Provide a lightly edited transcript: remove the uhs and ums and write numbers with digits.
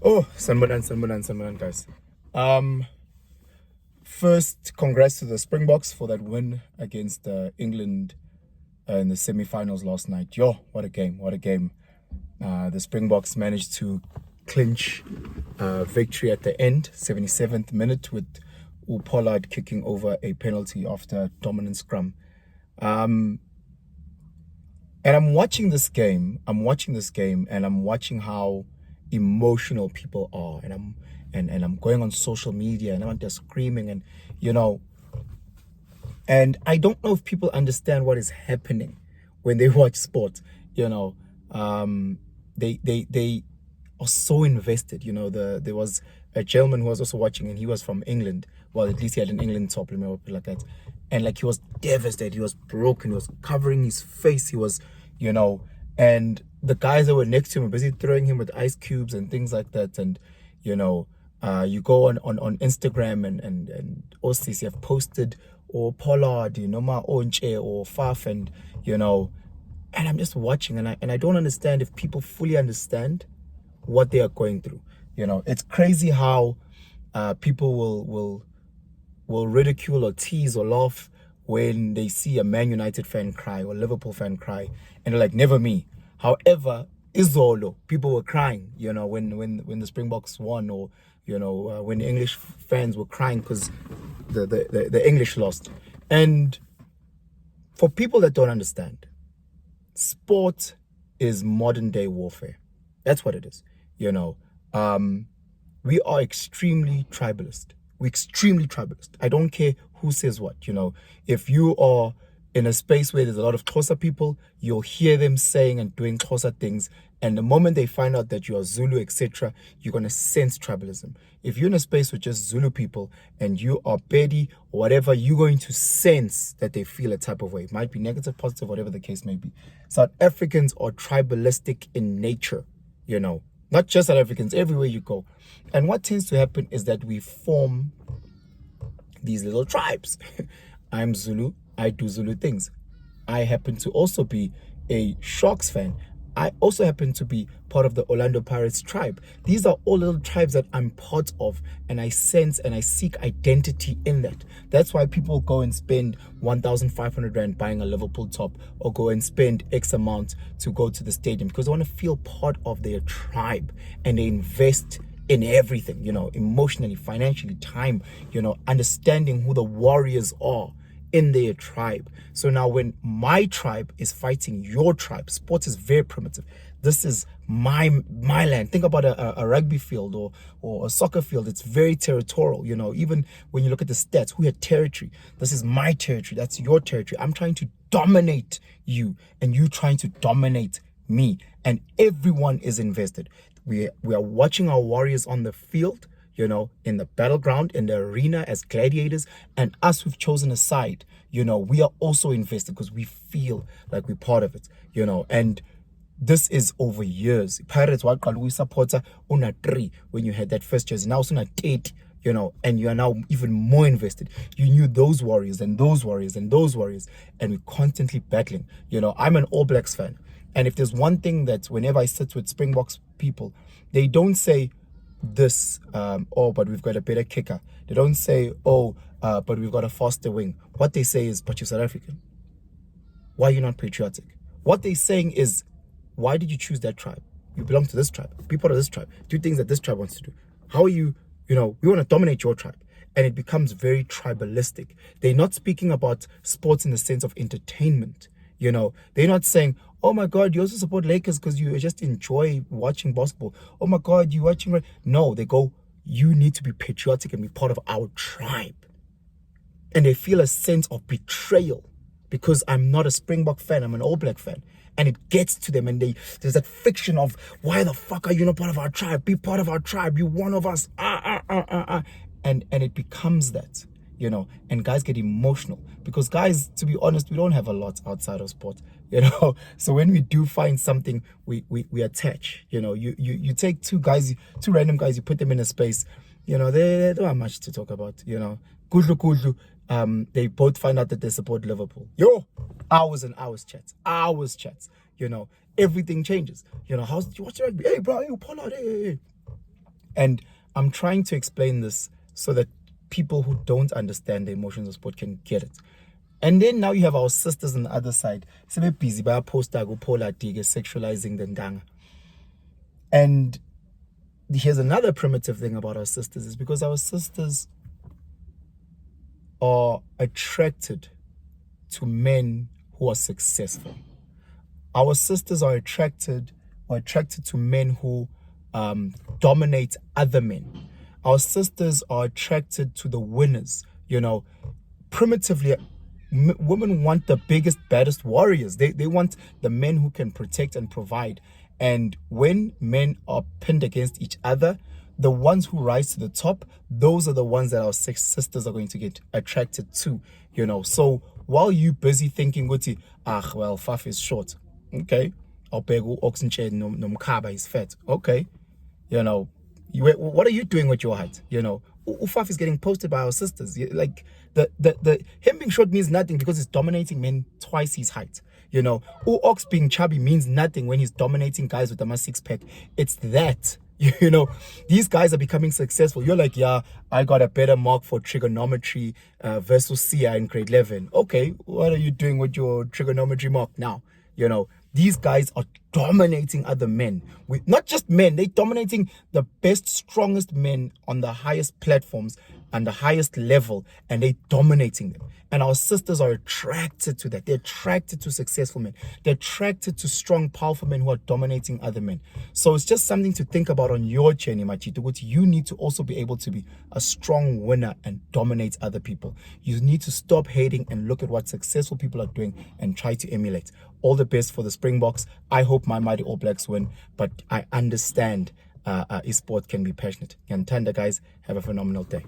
Oh, Sanbonan, guys. Um, First, congrats to the Springboks for that win against England in the semi-finals last night. Yo, what a game! What a game! The Springboks managed to clinch victory at the end, 77th minute, with Pollard kicking over a penalty after a dominant scrum. Um, and I'm watching this game. And I'm watching how emotional people are. And I'm going on social media, and I'm just screaming, and you know, and I don't know if people understand what is happening when they watch sports. You know, they are so invested. There was a gentleman who was also watching, and he was from England. Well, at least he had an England top, let me put it like that. And like, he was devastated, he was broken, he was covering his face, he was, and the guys that were next to him were busy throwing him with ice cubes and things like that. And you go on Instagram, and OCC have posted, or Pollard, Ma Onche or Faf, and and I'm just watching, and I don't understand if people fully understand what they are going through. It's crazy how people will ridicule or tease or laugh when they see a Man United fan cry or Liverpool fan cry, and they're like, never me. However, Izolo, people were crying, when the Springboks won, or when the English fans were crying because the English lost. And for people that don't understand, sport is modern day warfare. That's what it is. We are extremely tribalist. We're extremely tribalist. I don't care who says what. If you are in a space where there's a lot of Xhosa people, you'll hear them saying and doing Xhosa things. And the moment they find out that you are Zulu, etc., you're going to sense tribalism. If you're in a space with just Zulu people and you are Pedi or whatever, you're going to sense that they feel a type of way. It might be negative, positive, whatever the case may be. South Africans are tribalistic in nature, not just South Africans, everywhere you go. And what tends to happen is that we form these little tribes. I'm Zulu, I do Zulu things. I happen to also be a Sharks fan. I also happen to be part of the Orlando Pirates tribe. These are all little tribes that I'm part of, and I sense and I seek identity in that. That's why people go and spend 1,500 Rand buying a Liverpool top, or go and spend X amount to go to the stadium, because they want to feel part of their tribe, and they invest in everything, emotionally, financially, time, understanding who the warriors are in their tribe. So now when my tribe is fighting your tribe, sport is very primitive. This is my land. Think about a rugby field or a soccer field. It's very territorial. Even when you look at the stats, who had territory? This is my territory. That's your territory. I'm trying to dominate you, and you trying to dominate me. And everyone is invested. We are watching our warriors on the field, in the battleground, in the arena as gladiators, and us who've chosen a side, we are also invested because we feel like we're part of it, and this is over years. Pirates were supporter una 3 when you had that first jersey. Now it's una 8, and you are now even more invested. You knew those warriors and those warriors and those warriors, and we're constantly battling. I'm an All Blacks fan, and if there's one thing that whenever I sit with Springboks people, they don't say this, oh, but we've got a better kicker. They don't say, oh, but we've got a faster wing. What they say is, but you're South African. Why are you not patriotic? What they're saying is, why did you choose that tribe? You belong to this tribe. Be part of this tribe. Do things that this tribe wants to do. How are you, we want to dominate your tribe. And it becomes very tribalistic. They're not speaking about sports in the sense of entertainment. They're not saying, oh my God, you also support Lakers because you just enjoy watching basketball. Oh my God, you watching. No, they go, you need to be patriotic and be part of our tribe. And they feel a sense of betrayal because I'm not a Springbok fan, I'm an All Black fan. And it gets to them, and there's that friction of, why the fuck are you not part of our tribe? Be part of our tribe. You're one of us. And it becomes that. And guys get emotional because, guys, to be honest, we don't have a lot outside of sport, so when we do find something, we attach. You take two random guys, you put them in a space, they don't have much to talk about. Kudlu, they both find out that they support Liverpool. Hours and hours chats, everything changes. How's you watch rugby? Hey bro, hey Pollard, hey. And I'm trying to explain this so that people who don't understand the emotions of sport can get it. And then now you have our sisters on the other side. They're busy by poster go polar dig sexualizing the ndanga. And here's another primitive thing about our sisters is because our sisters are attracted to men who are successful. Our sisters are attracted to men who dominate other men. Our sisters are attracted to the winners. Primitively, women want the biggest, baddest warriors. They want the men who can protect and provide. And when men are pinned against each other, the ones who rise to the top, those are the ones that our sisters are going to get attracted to. So while you busy thinking, well, Faf is short, okay, I'll pay oxygen, no mkaba is fat, okay, what are you doing with your height? Ufaf is getting posted by our sisters. Like the him being short means nothing because he's dominating men twice his height. Ox being chubby means nothing when he's dominating guys with a six pack. It's that. These guys are becoming successful. You're like, yeah, I got a better mark for trigonometry versus Sia in grade 11. Okay, what are you doing with your trigonometry mark now? These guys are dominating other men. Not just men, they're dominating the best, strongest men on the highest platforms and the highest level, and they're dominating them. And our sisters are attracted to that. They're attracted to successful men. They're attracted to strong, powerful men who are dominating other men. So it's just something to think about on your journey, Machito. You need to also be able to be a strong winner and dominate other people. You need to stop hating and look at what successful people are doing and try to emulate. All the best for the Springboks. I hope my mighty All Blacks win, but I understand sport can be passionate. And Tanda, guys, have a phenomenal day.